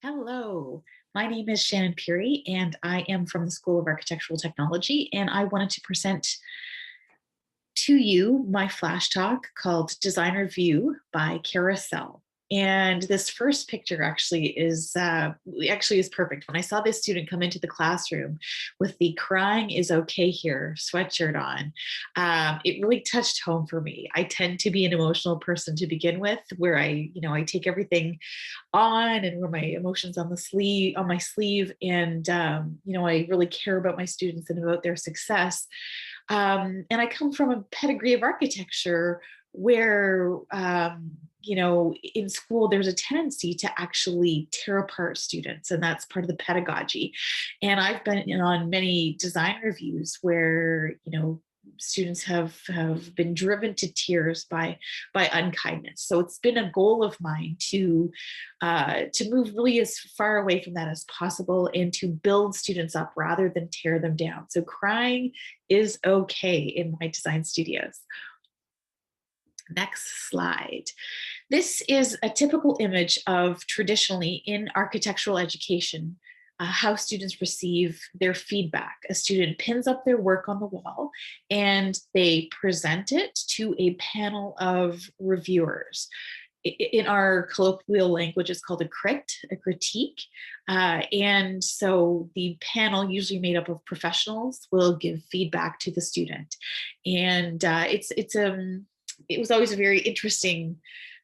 Hello, my name is Shannon Peary, and I am from the School of Architectural Technology. And I wanted to present to you my flash talk called Designer View by Carousel. And this first picture actually is perfect. When I saw this student come into the classroom with the "crying is okay here" sweatshirt on, it really touched home for me. I tend to be an emotional person to begin with, where I take everything on and wear my emotions on my sleeve, and I really care about my students and about their success. And I come from a pedigree of architecture where, in school, there's a tendency to actually tear apart students, and that's part of the pedagogy. And I've been on many design reviews where, students have been driven to tears by unkindness. So it's been a goal of mine to move really as far away from that as possible and to build students up rather than tear them down. So crying is okay in my design studios. Next slide. This is a typical image of traditionally in architectural education, how students receive their feedback. A student pins up their work on the wall and they present it to a panel of reviewers. In our colloquial language, it's called a critique. And so the panel, usually made up of professionals, will give feedback to the student. And it was always a very interesting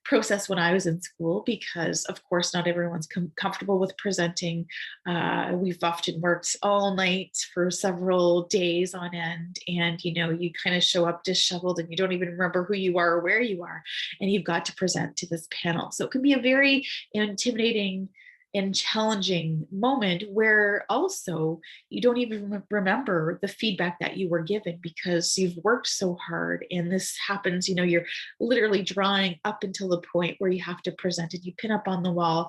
process when I was in school because, of course, not everyone's comfortable with presenting. We've often worked all night for several days on end, and you kind of show up disheveled and you don't even remember who you are or where you are, and you've got to present to this panel. So it can be a very intimidating and challenging moment where also you don't even remember the feedback that you were given because you've worked so hard. And this happens, you're literally drawing up until the point where you have to present it. You pin up on the wall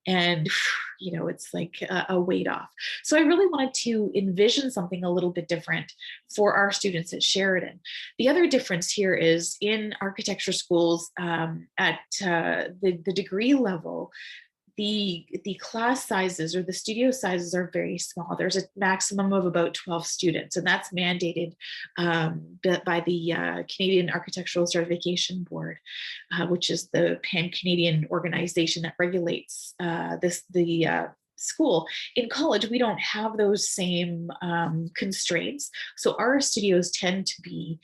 and it's like a weight off. So I really wanted to envision something a little bit different for our students at Sheridan. The other difference here is in architecture schools, at the degree level, the class sizes or the studio sizes are very small. There's a maximum of about 12 students, and that's mandated by the Canadian Architectural Certification Board, which is the pan-Canadian organization that regulates the school. In college, we don't have those same constraints. So our studios tend to be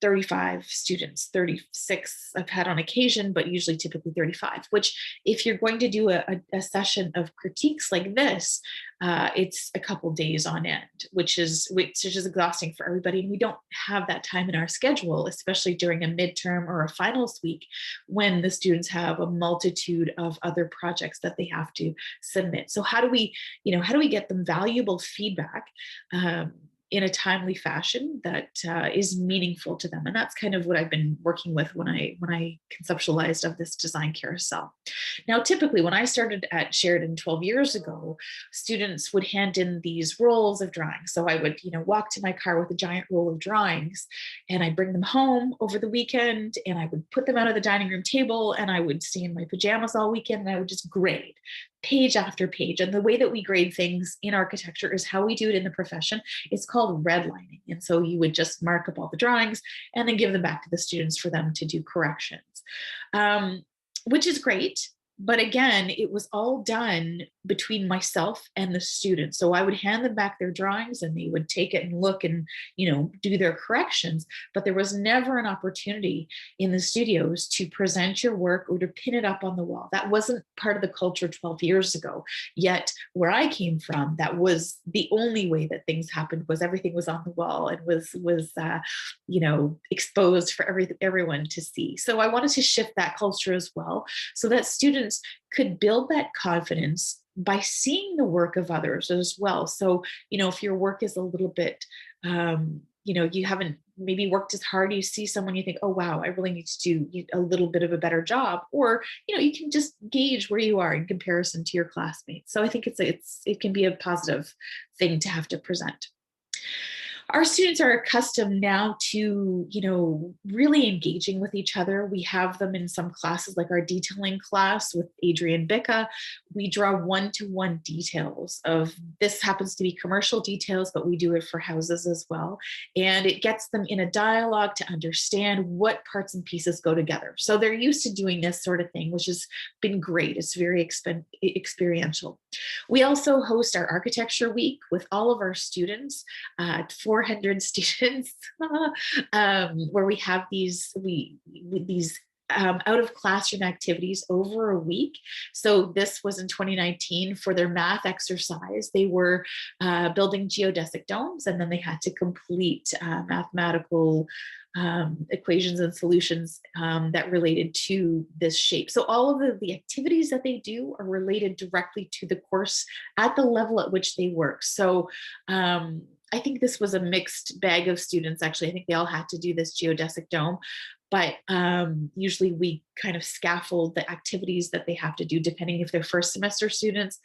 35 students, 36 I've had on occasion, but usually typically 35, which if you're going to do a session of critiques like this, it's a couple days on end, which is exhausting for everybody. And we don't have that time in our schedule, especially during a midterm or a finals week when the students have a multitude of other projects that they have to submit. So how do we get them valuable feedback in a timely fashion that is meaningful to them? And that's kind of what I've been working with when I conceptualized of this design carousel. Now, typically when I started at Sheridan 12 years ago, students would hand in these rolls of drawings. So I would, walk to my car with a giant roll of drawings, and I'd bring them home over the weekend, and I would put them out of the dining room table, and I would stay in my pajamas all weekend, and I would just grade page after page. And the way that we grade things in architecture is how we do it in the profession. It's called redlining. And so you would just mark up all the drawings and then give them back to the students for them to do corrections, which is great. But again, it was all done between myself and the students. So I would hand them back their drawings and they would take it and look and, do their corrections. But there was never an opportunity in the studios to present your work or to pin it up on the wall. That wasn't part of the culture 12 years ago. Yet where I came from, that was the only way that things happened, was everything was on the wall and was exposed for everyone to see. So I wanted to shift that culture as well, so that students could build that confidence by seeing the work of others as well. So, if your work is a little bit, you haven't maybe worked as hard, you see someone, you think, oh, wow, I really need to do a little bit of a better job. Or, you can just gauge where you are in comparison to your classmates. So I think it can be a positive thing to have to present. Our students are accustomed now to, really engaging with each other. We have them in some classes, like our detailing class with Adrian Bicca. We draw one-to-one details of, this happens to be commercial details, but we do it for houses as well. And it gets them in a dialogue to understand what parts and pieces go together. So they're used to doing this sort of thing, which has been great. It's very experiential. We also host our architecture week with all of our students, 400 students, where we have these out of classroom activities over a week. So this was in 2019 for their math exercise. They were building geodesic domes, and then they had to complete mathematical equations and solutions that related to this shape. So all of the activities that they do are related directly to the course at the level at which they work. So I think this was a mixed bag of students. Actually, I think they all had to do this geodesic dome, but usually we kind of scaffold the activities that they have to do, depending if they're first semester students,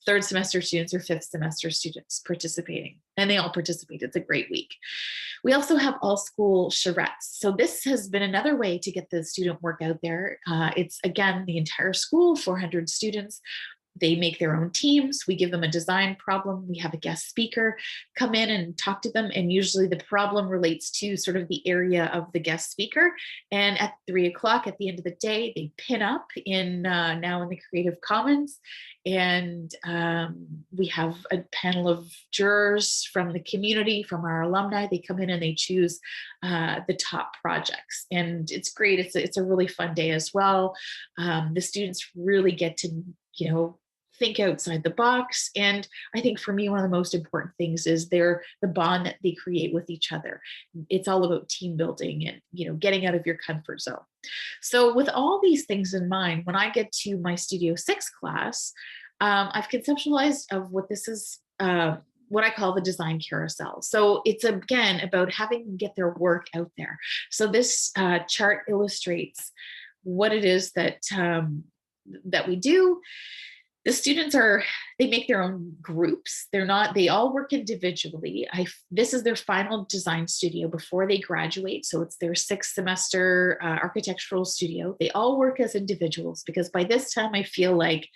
third semester students, or fifth semester students participating. And they all participate. It's a great week. We also have all school charrettes. So this has been another way to get the student work out there. It's, again, the entire school, 400 students. They make their own teams. We give them a design problem. We have a guest speaker come in and talk to them. And usually the problem relates to sort of the area of the guest speaker. And at 3 o'clock at the end of the day, they pin up in now in the Creative Commons. And we have a panel of jurors from the community, from our alumni. They come in and they choose the top projects. And it's great. It's a really fun day as well. The students really get to, think outside the box. And I think for me, one of the most important things is the bond that they create with each other. It's all about team building and, getting out of your comfort zone. So with all these things in mind, when I get to my Studio 6 class, I've conceptualized of what this is, what I call the design carousel. So it's, again, about having them get their work out there. So this chart illustrates what it is that we do. The students they make their own groups. They all work individually. This is their final design studio before they graduate. So it's their 6th semester architectural studio. They all work as individuals, because by this time I feel like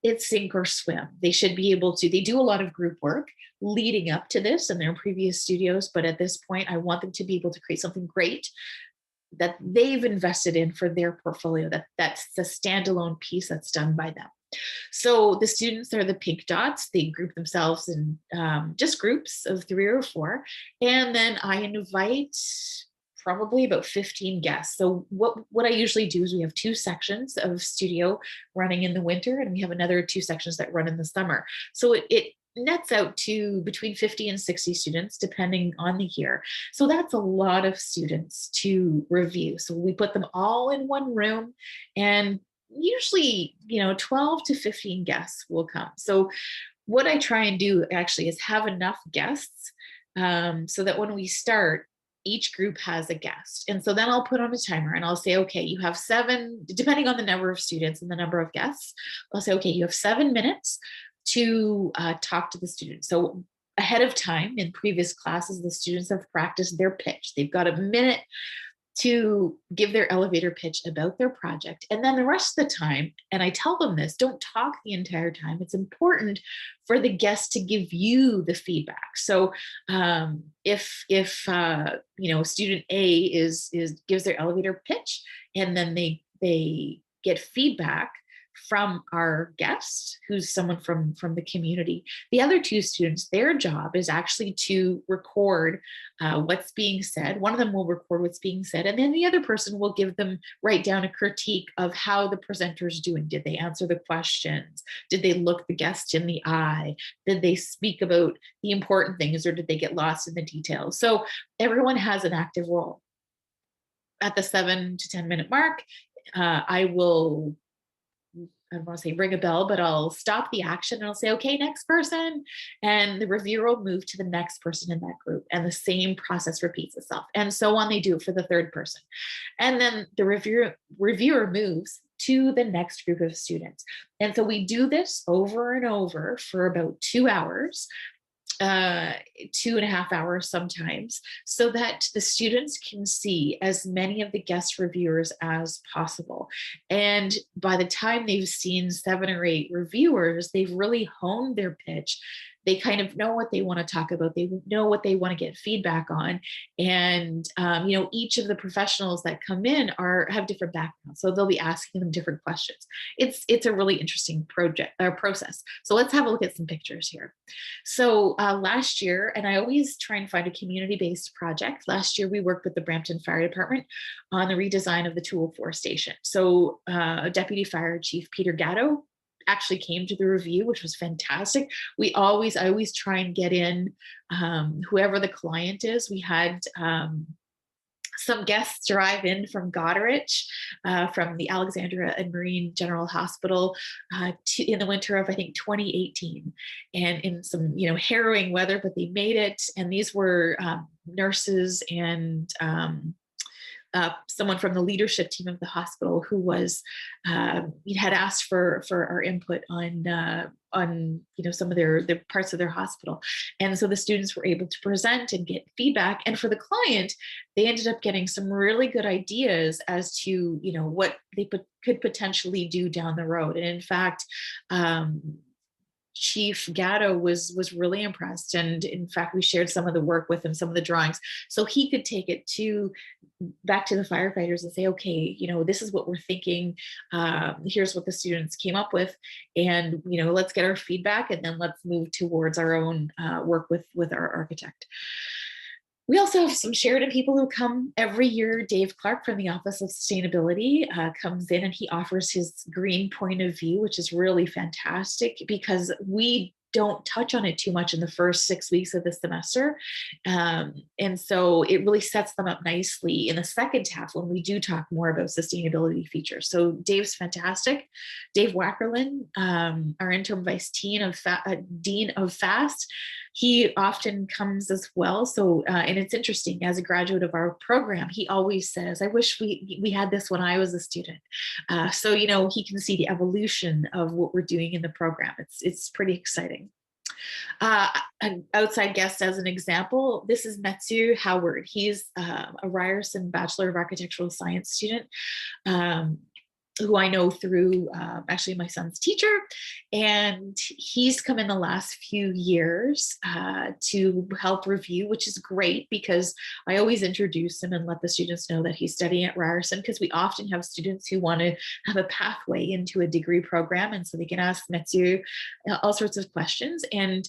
it's sink or swim. They should be able to, they do a lot of group work leading up to this in their previous studios. But at this point, I want them to be able to create something great that they've invested in for their portfolio, that's a standalone piece that's done by them. So the students are the pink dots. They group themselves in just groups of 3 or 4. And then I invite probably about 15 guests. So what I usually do is we have 2 sections of studio running in the winter, and we have another 2 sections that run in the summer. So it nets out to between 50 and 60 students, depending on the year. So that's a lot of students to review. So we put them all in one room, and usually, 12 to 15 guests will come. So what I try and do actually is have enough guests so that when we start, each group has a guest. And so then I'll put on a timer and I'll say, okay, you have 7, depending on the number of students and the number of guests, I'll say, okay, you have 7 minutes to talk to the students. So ahead of time in previous classes, the students have practiced their pitch. They've got a minute to give their elevator pitch about their project. And then the rest of the time, and I tell them this, don't talk the entire time. It's important for the guests to give you the feedback. So if student A gives their elevator pitch, and then they get feedback from our guest, who's someone from the community. The other 2 students, their job is actually to record what's being said. One of them will record what's being said, and then the other person will write down a critique of how the presenter's doing. Did they answer the questions? Did they look the guest in the eye? Did they speak about the important things, or did they get lost in the details? So everyone has an active role. At the 7 to 10 minute mark, I don't want to say ring a bell, but I'll stop the action and I'll say, okay, next person. And the reviewer will move to the next person in that group. And the same process repeats itself. And so on, they do it for the 3rd person. And then the reviewer moves to the next group of students. And so we do this over and over for about 2 hours. uh, 2.5 hours sometimes, so that the students can see as many of the guest reviewers as possible. And by the time they've seen 7 or 8 reviewers, they've really honed their pitch. They kind of know what they want to talk about. They know what they want to get feedback on. And each of the professionals that come in have different backgrounds, so they'll be asking them different questions. It's a really interesting process. So let's have a look at some pictures here. So last year, and I always try and find a community-based project. Last year, we worked with the Brampton Fire Department on the redesign of the 204 station. So Deputy Fire Chief Peter Gatto actually came to the review, which was fantastic. I always try and get in whoever the client is. We had some guests drive in from Goderich, from the Alexandra and Marine General Hospital, in the winter of, I think, 2018, and in some harrowing weather, but they made it. And these were nurses and someone from the leadership team of the hospital who had asked for our input on some of their parts of their hospital. And so the students were able to present and get feedback. And for the client, they ended up getting some really good ideas as to what they could potentially do down the road. And in fact, Chief Gatto was really impressed. And in fact, we shared some of the work with him, some of the drawings, so he could take it back to the firefighters and say, okay, this is what we're thinking. Here's what the students came up with. And, let's get our feedback, and then let's move towards our own work with our architect. We also have some Sheridan people who come every year. Dave Clark from the Office of Sustainability comes in, and he offers his green point of view, which is really fantastic because we don't touch on it too much in the first 6 weeks of the semester. And so it really sets them up nicely in the second half when we do talk more about sustainability features. So Dave's fantastic. Dave Wackerlin, our interim vice dean of FAST, he often comes as well. So, and it's interesting, as a graduate of our program, he always says, I wish we had this when I was a student. So, he can see the evolution of what we're doing in the program. It's pretty exciting. An outside guest as an example, this is Mathieu Howard. He's a Ryerson Bachelor of Architectural Science student, who I know through actually my son's teacher. And he's come in the last few years to help review, which is great because I always introduce him and let the students know that he's studying at Ryerson, because we often have students who want to have a pathway into a degree program. And so they can ask Mathieu all sorts of questions. And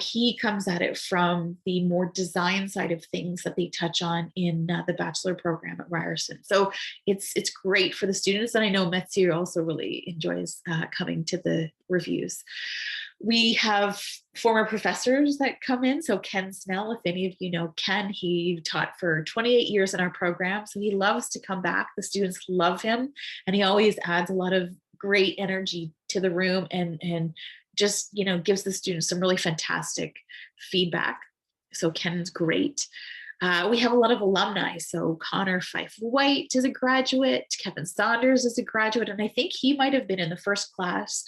he comes at it from the more design side of things that they touch on in the bachelor program at Ryerson. So it's great for the students. And I know Mathieu also really enjoys coming to the reviews. We have former professors that come in. So Ken Snell, if any of you know Ken, he taught for 28 years in our program. So he loves to come back. The students love him. And he always adds a lot of great energy to the room and just gives the students some really fantastic feedback. So Ken's great. We have a lot of alumni. So Connor Fife White is a graduate. Kevin Saunders is a graduate. And I think he might have been in the first class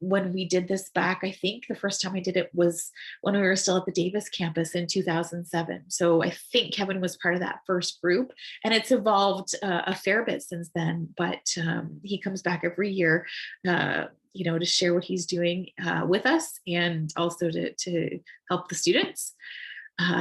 when we did this back. I think the first time I did it was when we were still at the Davis campus in 2007. So I think Kevin was part of that first group. And it's evolved a fair bit since then. But he comes back every year to share what he's doing with us, and also to help the students.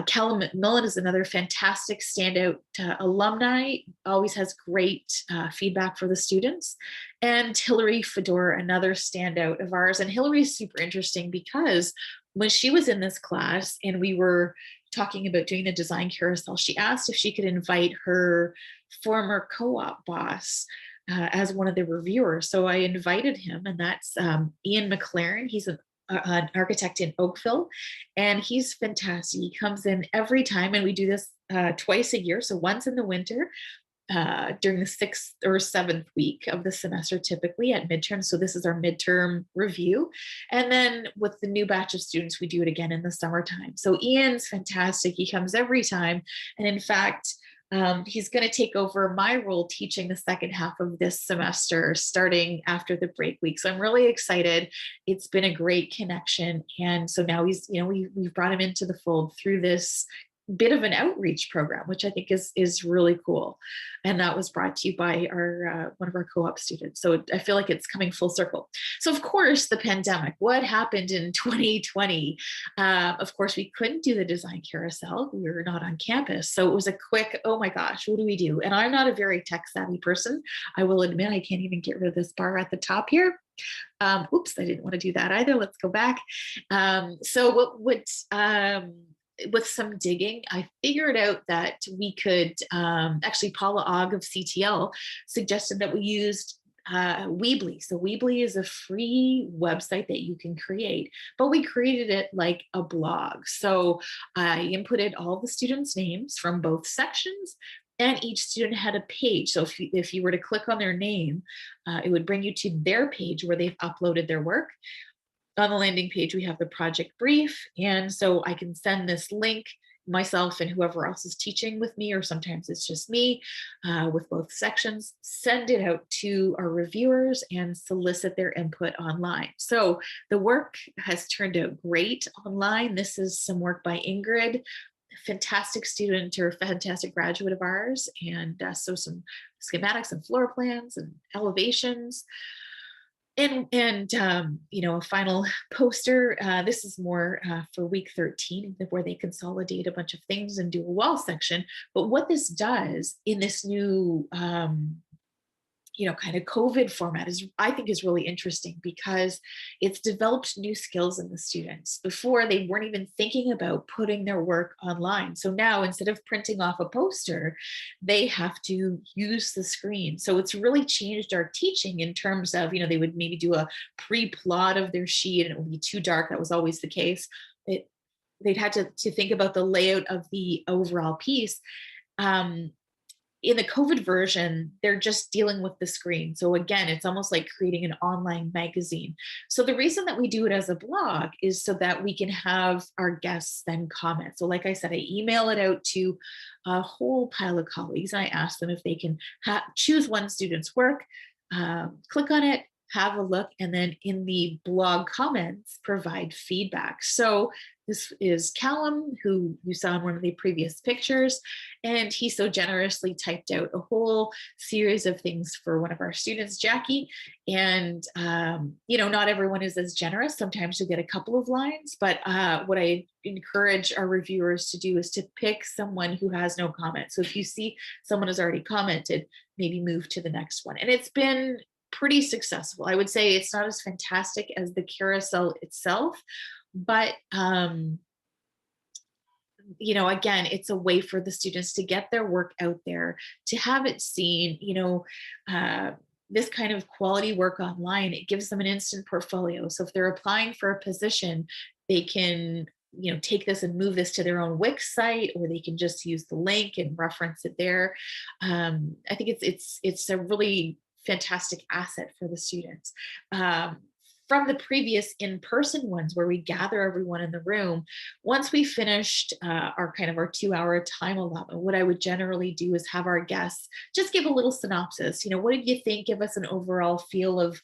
Callum McMillan is another fantastic standout alumni, always has great feedback for the students. And Hillary Fedor, another standout of ours. And Hillary's super interesting because when she was in this class and we were talking about doing the design carousel, she asked if she could invite her former co-op boss as one of the reviewers. So I invited him, and that's Ian McLaren. He's an architect in Oakville, and he's fantastic. He comes in every time, and we do this twice a year. So once in the winter during the 6th or 7th week of the semester, typically at midterm. So this is our midterm review. And then with the new batch of students, we do it again in the summertime. So Ian's fantastic. He comes every time. And in fact, He's going to take over my role teaching the second half of this semester, starting after the break week. So I'm really excited. It's been a great connection. And so now he's, we've brought him into the fold through this bit of an outreach program, which I think is really cool. And that was brought to you by our one of our co-op students. So I feel like it's coming full circle. So of course, the pandemic, what happened in 2020? Of course, we couldn't do the design carousel. We were not on campus. So it was a quick, oh my gosh, what do we do? And I'm not a very tech savvy person. I will admit I can't even get rid of this bar at the top here. Oops, I didn't want to do that either. Let's go back. So with some digging, I figured out that we could, actually Paula Ogg of CTL suggested that we used Weebly. So Weebly is a free website that you can create, but we created it like a blog. So I inputted all the students' names from both sections, and each student had a page. So if you were to click on their name, it would bring you to their page where they've uploaded their work. On the landing page, we have the project brief. And so I can send this link, myself and whoever else is teaching with me, or sometimes it's just me with both sections, send it out to our reviewers and solicit their input online. So the work has turned out great online. This is some work by Ingrid, fantastic student or fantastic graduate of ours. And so some schematics and floor plans and elevations. And a final poster. This is more for week 13, where they consolidate a bunch of things and do a wall section. But what this does in this new kind of COVID format I think is really interesting, because it's developed new skills in the students. Before, they weren't even thinking about putting their work online. So now, instead of printing off a poster, they have to use the screen. So it's really changed our teaching in terms of, they would maybe do a pre-plot of their sheet and it would be too dark. That was always the case. They'd had to think about the layout of the overall piece. In the COVID version, they're just dealing with the screen. So again, it's almost like creating an online magazine. So the reason that we do it as a blog is so that we can have our guests then comment. So like I said, I email it out to a whole pile of colleagues. And I ask them if they can choose one student's work, click on it, have a look, and then in the blog comments, provide feedback. So this is Callum, who you saw in one of the previous pictures, and he so generously typed out a whole series of things for one of our students, Jackie. And, not everyone is as generous. Sometimes you get a couple of lines, but what I encourage our reviewers to do is to pick someone who has no comment. So if you see someone has already commented, maybe move to the next one. And it's been pretty successful. I would say it's not as fantastic as the carousel itself, but again, it's a way for the students to get their work out there, to have it seen. This kind of quality work online, it gives them an instant portfolio. So if they're applying for a position, they can take this and move this to their own Wix site, or they can just use the link and reference it there. I think it's a really fantastic asset for the students. From the previous in-person ones where we gather everyone in the room, once we finished our 2-hour time allotment, what I would generally do is have our guests just give a little synopsis. What did you think? Give us an overall feel of,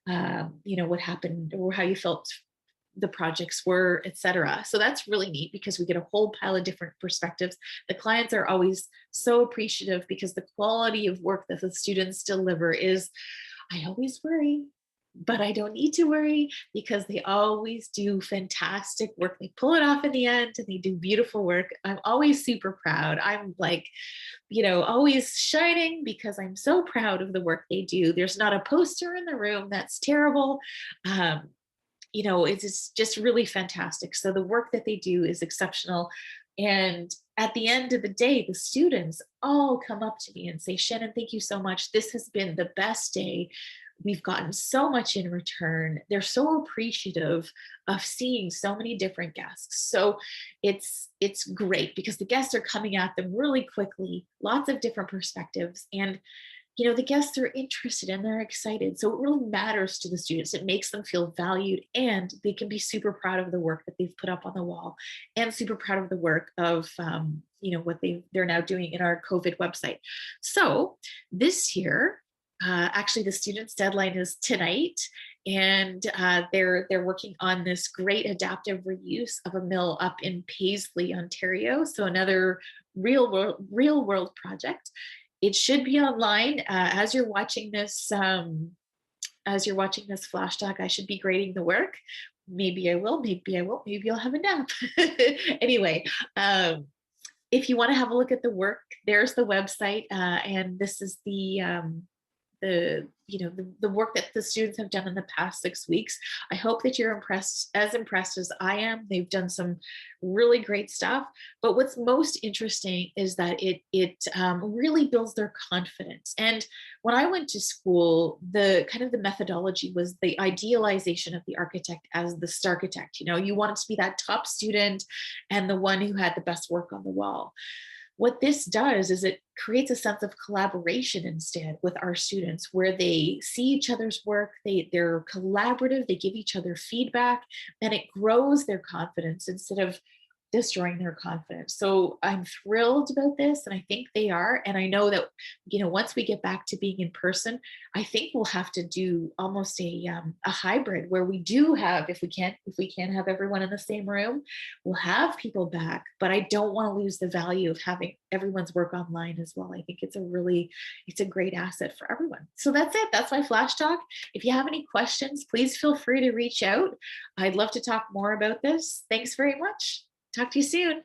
what happened, or how you felt the projects were, etc. So that's really neat, because we get a whole pile of different perspectives. The clients are always so appreciative, because the quality of work that the students deliver is, I always worry, but I don't need to worry, because they always do fantastic work. They pull it off in the end and they do beautiful work. I'm always super proud. I'm like, always shining, because I'm so proud of the work they do. There's not a poster in the room that's terrible. It's just really fantastic. So the work that they do is exceptional. And at the end of the day, the students all come up to me and say, Shannon, thank you so much. This has been the best day. We've gotten so much in return. They're so appreciative of seeing so many different guests. So it's great, because the guests are coming at them really quickly, lots of different perspectives. And the guests are interested and they're excited. So it really matters to the students. It makes them feel valued, and they can be super proud of the work that they've put up on the wall, and super proud of the work of, what they're now doing in our COVID website. So this year, actually the students' deadline is tonight, and they're working on this great adaptive reuse of a mill up in Paisley, Ontario. So another real world project. It should be online as you're watching this. As you're watching this flash talk, I should be grading the work. Maybe I will, maybe I won't, maybe I'll have a nap. Anyway, if you want to have a look at the work, there's the website, and this is the work that the students have done in the past 6 weeks. I hope that you're impressed as I am. They've done some really great stuff, but what's most interesting is that it really builds their confidence. And when I went to school, the kind of the methodology was the idealization of the architect as the starchitect. You wanted to be that top student and the one who had the best work on the wall. What this does is it creates a sense of collaboration instead with our students, where they see each other's work, they're collaborative, they give each other feedback, and it grows their confidence instead of destroying their confidence. So I'm thrilled about this, and I think they are. And I know that, once we get back to being in person, I think we'll have to do almost a hybrid where we do have, if we can't have everyone in the same room, we'll have people back. But I don't want to lose the value of having everyone's work online as well. I think it's a great asset for everyone. So that's it. That's my flash talk. If you have any questions, please feel free to reach out. I'd love to talk more about this. Thanks very much. Talk to you soon.